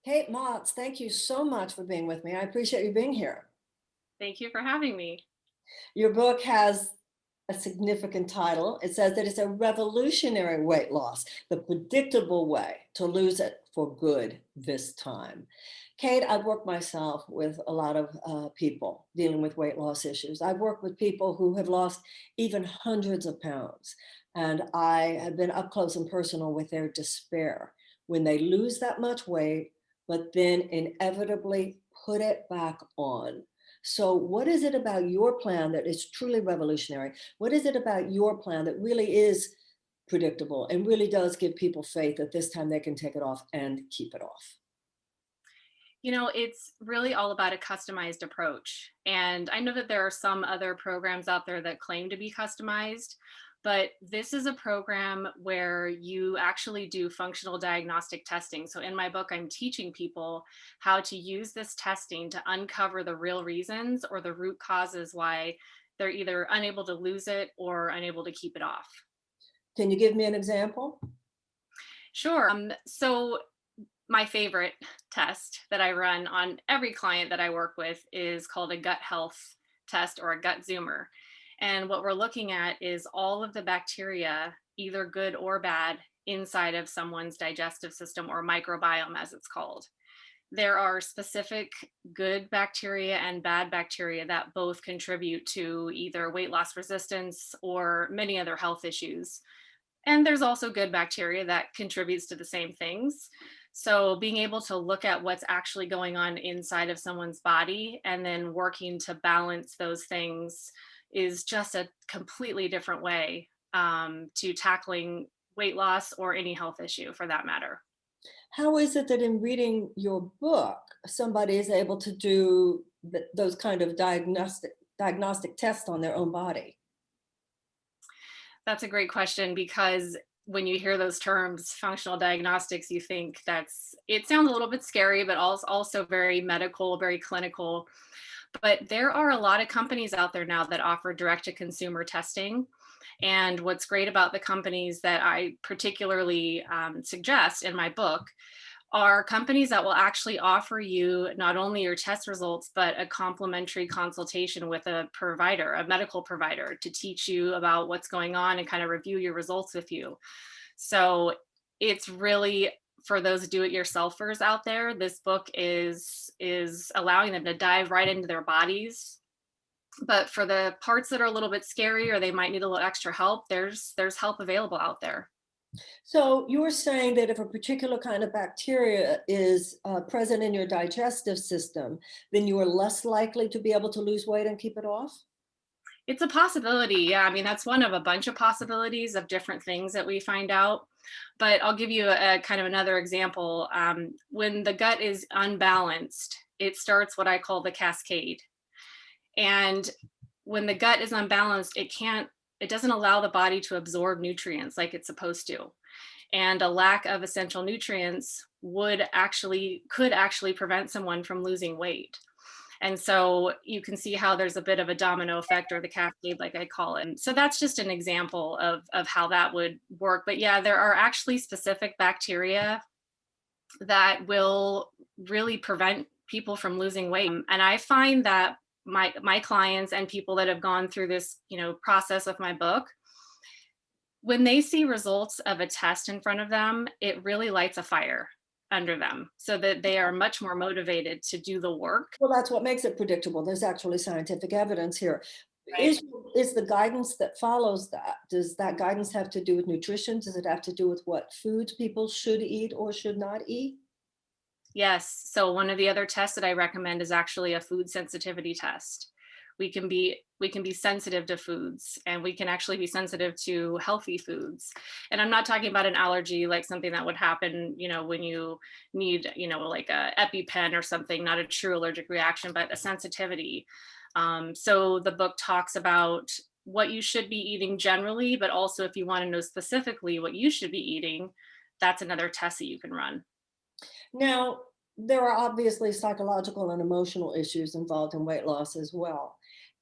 Kate Motz, thank you so much for being with me. I appreciate you being here. Thank you for having me. Your book has a significant title. It says that it's a revolutionary weight loss, the predictable way to lose it for good this time. Kate, I've worked myself with a lot of people dealing with weight loss issues. I've worked with people who have lost even hundreds of pounds, and I have been up close and personal with their despair when they lose that much weight, but then inevitably put it back on. So, what is it about your plan that is truly revolutionary? What is it about your plan that really is predictable and really does give people faith that this time they can take it off and keep it off? It's really all about a customized approach. And I know that there are some other programs out there that claim to be customized, but this is a program where you actually do functional diagnostic testing. So in my book, I'm teaching people how to use this testing to uncover the real reasons or the root causes why they're either unable to lose it or unable to keep it off. Can you give me an example? Sure. So my favorite test that I run on every client that I work with is called a gut health test or a gut zoomer. And what we're looking at is all of the bacteria, either good or bad, inside of someone's digestive system or microbiome, as it's called. There are specific good bacteria and bad bacteria that both contribute to either weight loss resistance or many other health issues. And there's also good bacteria that contributes to the same things. So being able to look at what's actually going on inside of someone's body and then working to balance those things is just a completely different way to tackling weight loss or any health issue for that matter. How is it that in reading your book, somebody is able to do those kind of diagnostic tests on their own body? That's a great question because when you hear those terms, functional diagnostics, you think it sounds a little bit scary, but also very medical, very clinical. But there are a lot of companies out there now that offer direct to consumer testing. And what's great about the companies that I particularly suggest in my book are companies that will actually offer you not only your test results, but a complimentary consultation with a provider, a medical provider, to teach you about what's going on and kind of review your results with you. So it's really for those do-it-yourselfers out there. This book is allowing them to dive right into their bodies. But for the parts that are a little bit scary or they might need a little extra help, there's help available out there. So you're saying that if a particular kind of bacteria is present in your digestive system, then you are less likely to be able to lose weight and keep it off? It's a possibility. Yeah. I mean, that's one of a bunch of possibilities of different things that we find out. But I'll give you a kind of another example. When the gut is unbalanced, it starts what I call the cascade. And when the gut is unbalanced, it doesn't allow the body to absorb nutrients like it's supposed to. And a lack of essential nutrients could actually prevent someone from losing weight. And so you can see how there's a bit of a domino effect or the cascade, like I call it. And so that's just an example of how that would work. But yeah, there are actually specific bacteria that will really prevent people from losing weight. And I find that my clients and people that have gone through this, process of my book, when they see results of a test in front of them, it really lights a fire under them so that they are much more motivated to do the work. Well, that's what makes it predictable. There's actually scientific evidence here. Right. Is the guidance that follows that, does that guidance have to do with nutrition? Does it have to do with what foods people should eat or should not eat? Yes. So one of the other tests that I recommend is actually a food sensitivity test. We can be sensitive to foods and we can actually be sensitive to healthy foods. And I'm not talking about an allergy like something that would happen, when you need, like a EpiPen or something, not a true allergic reaction, but a sensitivity. So the book talks about what you should be eating generally, but also if you want to know specifically what you should be eating, that's another test that you can run. Now, there are obviously psychological and emotional issues involved in weight loss as well.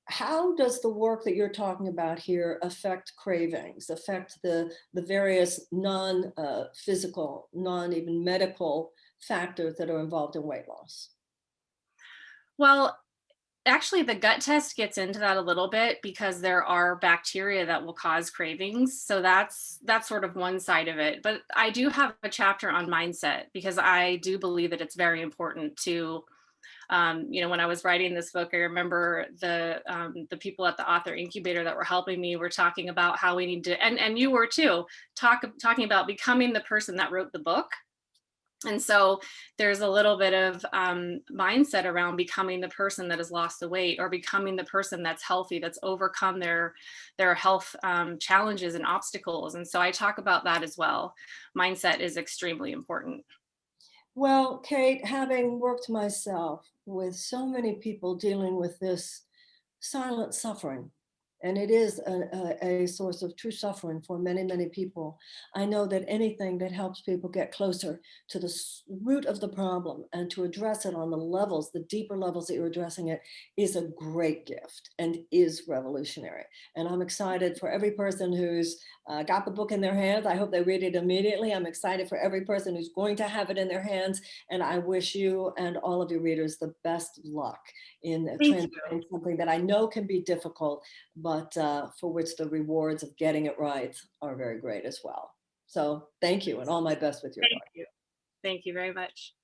How does the work that you're talking about here affect cravings, affect the various non physical, non even medical factors that are involved in weight loss? Well, actually, the gut test gets into that a little bit because there are bacteria that will cause cravings. So that's sort of one side of it. But I do have a chapter on mindset because I do believe that it's very important to, when I was writing this book, I remember the people at the author incubator that were helping me were talking about how we need to, and you were too, talking about becoming the person that wrote the book. And so there's a little bit of mindset around becoming the person that has lost the weight, or becoming the person that's healthy, that's overcome their health challenges and obstacles. And so I talk about that as well. Mindset is extremely important. Well, Kate, having worked myself with so many people dealing with this silent suffering, and it is a source of true suffering for many, many people. I know that anything that helps people get closer to the root of the problem and to address it on the levels, the deeper levels that you're addressing it, is a great gift and is revolutionary. And I'm excited for every person who's got the book in their hands. I hope they read it immediately. I'm excited for every person who's going to have it in their hands. And I wish you and all of your readers the best luck in Thank you. translating something that I know can be difficult, but for which the rewards of getting it right are very great as well. So thank you, and all my best with your Thank book. you. Thank you very much.